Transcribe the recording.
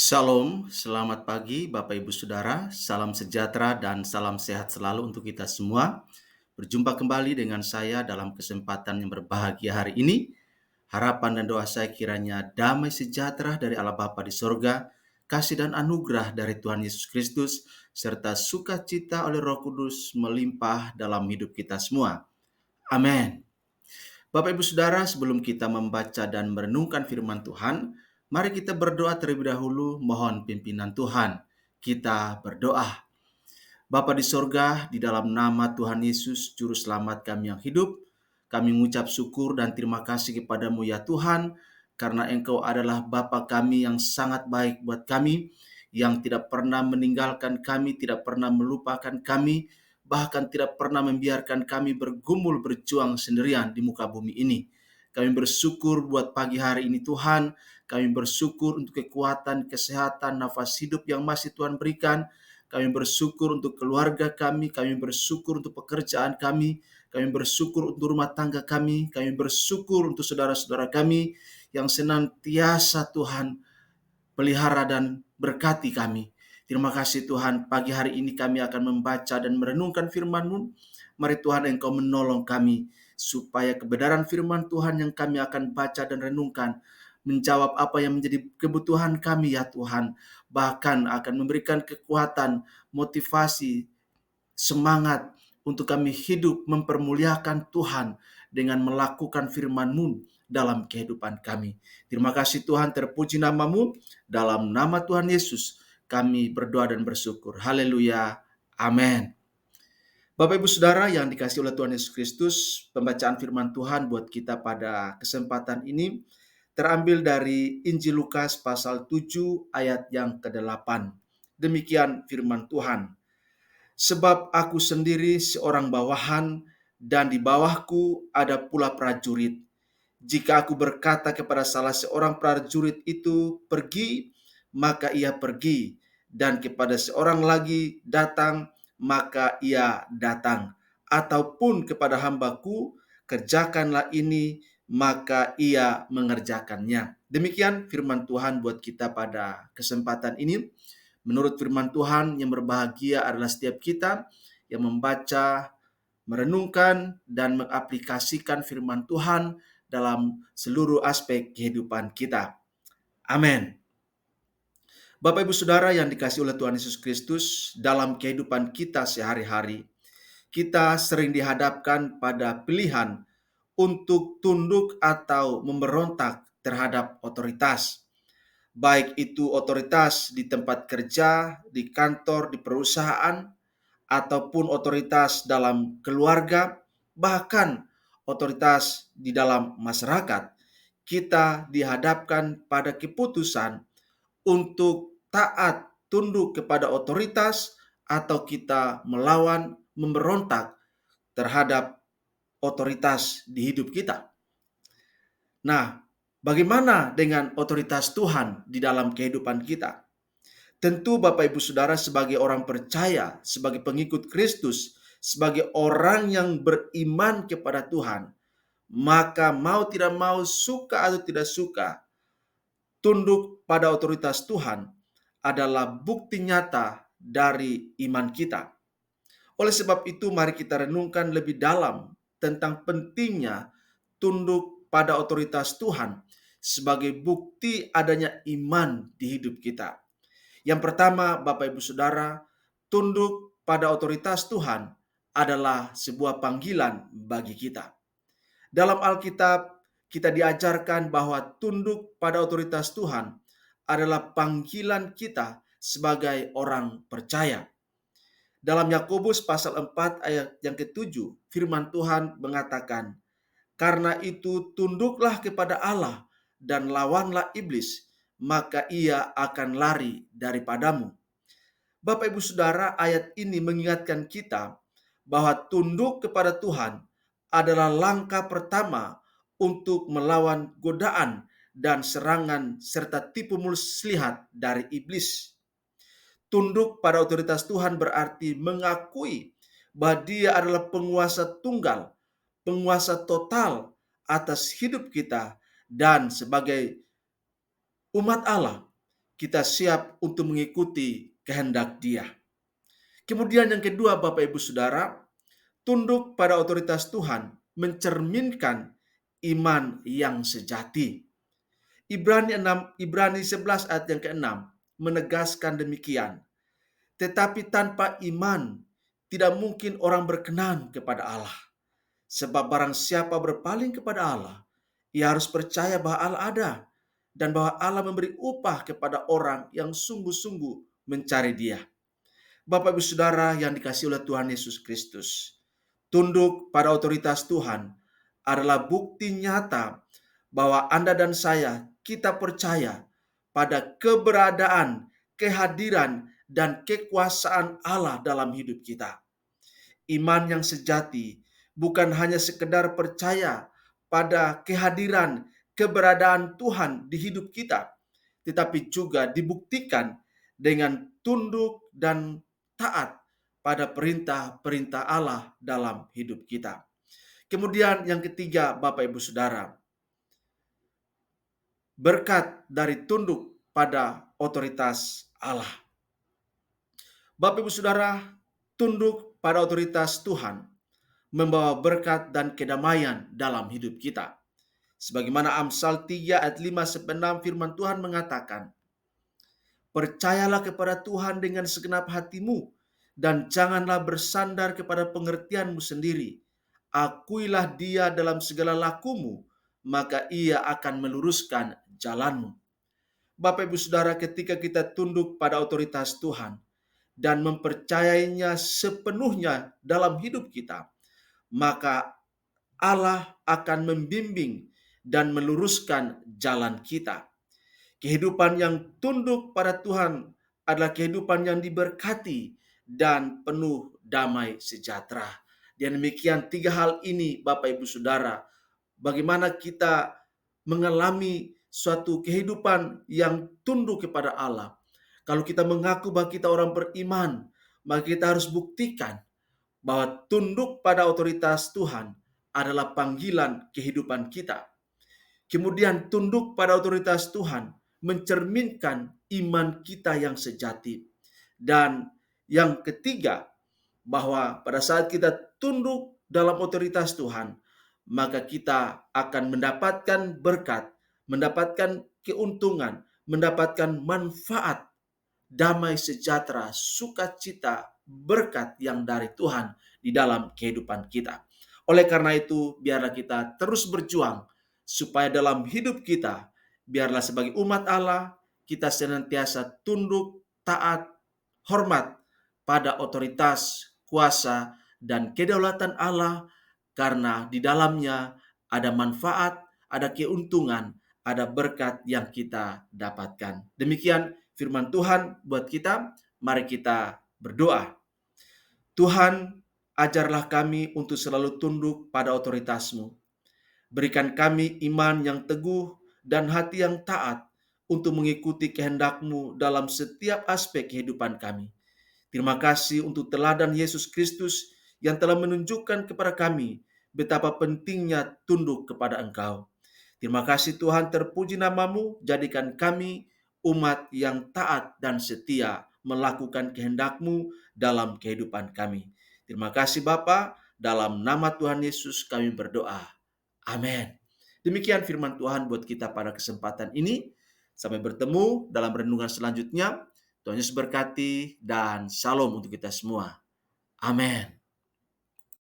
Shalom, selamat pagi Bapak Ibu Saudara, salam sejahtera dan salam sehat selalu untuk kita semua. Berjumpa kembali dengan saya dalam kesempatan yang berbahagia hari ini. Harapan dan doa saya kiranya damai sejahtera dari Allah Bapa di sorga, kasih dan anugerah dari Tuhan Yesus Kristus, serta sukacita oleh Roh Kudus melimpah dalam hidup kita semua. Amin. Bapak Ibu Saudara, sebelum kita membaca dan merenungkan firman Tuhan, mari kita berdoa terlebih dahulu mohon pimpinan Tuhan. Kita berdoa. Bapa di sorga, di dalam nama Tuhan Yesus, Juru Selamat kami yang hidup, kami mengucap syukur dan terima kasih kepadamu ya Tuhan, karena Engkau adalah Bapa kami yang sangat baik buat kami, yang tidak pernah meninggalkan kami, tidak pernah melupakan kami, bahkan tidak pernah membiarkan kami bergumul berjuang sendirian di muka bumi ini. Kami bersyukur buat pagi hari ini Tuhan, kami bersyukur untuk kekuatan, kesehatan, nafas hidup yang masih Tuhan berikan. Kami bersyukur untuk keluarga kami bersyukur untuk pekerjaan kami bersyukur untuk rumah tangga kami bersyukur untuk saudara-saudara kami yang senantiasa Tuhan pelihara dan berkati kami. Terima kasih Tuhan, pagi hari ini kami akan membaca dan merenungkan firman-Mu. Mari Tuhan Engkau menolong kami, supaya kebenaran firman Tuhan yang kami akan baca dan renungkan, menjawab apa yang menjadi kebutuhan kami ya Tuhan. Bahkan akan memberikan kekuatan, motivasi, semangat untuk kami hidup mempermuliakan Tuhan dengan melakukan firman-Mu dalam kehidupan kami. Terima kasih Tuhan, terpuji nama-Mu. Dalam nama Tuhan Yesus kami berdoa dan bersyukur. Haleluya. Amin. Bapak Ibu Saudara yang dikasihi oleh Tuhan Yesus Kristus, pembacaan firman Tuhan buat kita pada kesempatan ini terambil dari Injil Lukas pasal 7 ayat yang ke-8. Demikian firman Tuhan. Sebab aku sendiri seorang bawahan, dan di bawahku ada pula prajurit. Jika aku berkata kepada salah seorang prajurit itu, pergi, maka ia pergi. Dan kepada seorang lagi, datang, maka ia datang. Ataupun kepada hambaku, kerjakanlah ini, maka ia mengerjakannya. Demikian firman Tuhan buat kita pada kesempatan ini. Menurut firman Tuhan, yang berbahagia adalah setiap kita yang membaca, merenungkan, dan mengaplikasikan firman Tuhan dalam seluruh aspek kehidupan kita. Amin. Bapak Ibu Saudara yang dikasihi oleh Tuhan Yesus Kristus, dalam kehidupan kita sehari-hari, kita sering dihadapkan pada pilihan untuk tunduk atau memberontak terhadap otoritas. Baik itu otoritas di tempat kerja, di kantor, di perusahaan, ataupun otoritas dalam keluarga, bahkan otoritas di dalam masyarakat. Kita dihadapkan pada keputusan untuk taat, tunduk kepada otoritas, atau kita melawan, memberontak terhadap otoritas di hidup kita. Nah, bagaimana dengan otoritas Tuhan di dalam kehidupan kita? Tentu Bapak Ibu Saudara sebagai orang percaya, sebagai pengikut Kristus, sebagai orang yang beriman kepada Tuhan, maka mau tidak mau, suka atau tidak suka, tunduk pada otoritas Tuhan adalah bukti nyata dari iman kita. Oleh sebab itu, mari kita renungkan lebih dalam tentang pentingnya tunduk pada otoritas Tuhan sebagai bukti adanya iman di hidup kita. Yang pertama, Bapak Ibu Saudara, tunduk pada otoritas Tuhan adalah sebuah panggilan bagi kita. Dalam Alkitab, kita diajarkan bahwa tunduk pada otoritas Tuhan adalah panggilan kita sebagai orang percaya. Dalam Yakobus pasal 4 ayat yang ke-7, firman Tuhan mengatakan, "Karena itu tunduklah kepada Allah dan lawanlah iblis, maka ia akan lari daripadamu." Bapak Ibu Saudara, ayat ini mengingatkan kita bahwa tunduk kepada Tuhan adalah langkah pertama untuk melawan godaan dan serangan serta tipu muslihat dari iblis. Tunduk pada otoritas Tuhan berarti mengakui bahwa Dia adalah penguasa tunggal, penguasa total atas hidup kita, dan sebagai umat Allah, kita siap untuk mengikuti kehendak Dia. Kemudian yang kedua, Bapak Ibu Saudara, tunduk pada otoritas Tuhan mencerminkan iman yang sejati. Ibrani 11 ayat yang ke-6 menegaskan demikian. Tetapi tanpa iman tidak mungkin orang berkenan kepada Allah. Sebab barang siapa berpaling kepada Allah, ia harus percaya bahwa Allah ada dan bahwa Allah memberi upah kepada orang yang sungguh-sungguh mencari Dia. Bapak Ibu Saudara yang dikasihi oleh Tuhan Yesus Kristus, tunduk pada otoritas Tuhan adalah bukti nyata bahwa Anda dan saya, kita percaya pada keberadaan, kehadiran, dan kekuasaan Allah dalam hidup kita. Iman yang sejati bukan hanya sekedar percaya pada kehadiran, keberadaan Tuhan di hidup kita, tetapi juga dibuktikan dengan tunduk dan taat pada perintah-perintah Allah dalam hidup kita. Kemudian yang ketiga, Bapak Ibu Saudara, berkat dari tunduk pada otoritas Allah. Bapak Ibu Saudara, tunduk pada otoritas Tuhan membawa berkat dan kedamaian dalam hidup kita. Sebagaimana Amsal 3 ayat 5-6 firman Tuhan mengatakan, percayalah kepada Tuhan dengan segenap hatimu dan janganlah bersandar kepada pengertianmu sendiri. Akuilah Dia dalam segala lakumu, maka Ia akan meluruskan jalanmu. Bapak Ibu Saudara, ketika kita tunduk pada otoritas Tuhan dan mempercayainya sepenuhnya dalam hidup kita, maka Allah akan membimbing dan meluruskan jalan kita. Kehidupan yang tunduk pada Tuhan adalah kehidupan yang diberkati dan penuh damai sejahtera. Dan demikian tiga hal ini, Bapak Ibu Saudara, bagaimana kita mengalami suatu kehidupan yang tunduk kepada Allah. Kalau kita mengaku bahwa kita orang beriman, maka kita harus buktikan bahwa tunduk pada otoritas Tuhan adalah panggilan kehidupan kita. Kemudian tunduk pada otoritas Tuhan mencerminkan iman kita yang sejati. Dan yang ketiga, bahwa pada saat kita tunduk dalam otoritas Tuhan, maka kita akan mendapatkan berkat, mendapatkan keuntungan, mendapatkan manfaat, damai sejahtera, sukacita, berkat yang dari Tuhan di dalam kehidupan kita. Oleh karena itu, biarlah kita terus berjuang supaya dalam hidup kita, biarlah sebagai umat Allah, kita senantiasa tunduk, taat, hormat pada otoritas, kuasa, dan kedaulatan Allah, karena di dalamnya ada manfaat, ada keuntungan, ada berkat yang kita dapatkan. Demikian firman Tuhan buat kita. Mari kita berdoa. Tuhan, ajarlah kami untuk selalu tunduk pada otoritas-Mu. Berikan kami iman yang teguh dan hati yang taat untuk mengikuti kehendak-Mu dalam setiap aspek kehidupan kami. Terima kasih untuk teladan Yesus Kristus yang telah menunjukkan kepada kami betapa pentingnya tunduk kepada Engkau. Terima kasih Tuhan, terpuji nama-Mu, jadikan kami umat yang taat dan setia melakukan kehendak-Mu dalam kehidupan kami. Terima kasih Bapa, dalam nama Tuhan Yesus kami berdoa. Amin. Demikian firman Tuhan buat kita pada kesempatan ini. Sampai bertemu dalam renungan selanjutnya. Tuhan Yesus berkati dan shalom untuk kita semua. Amin.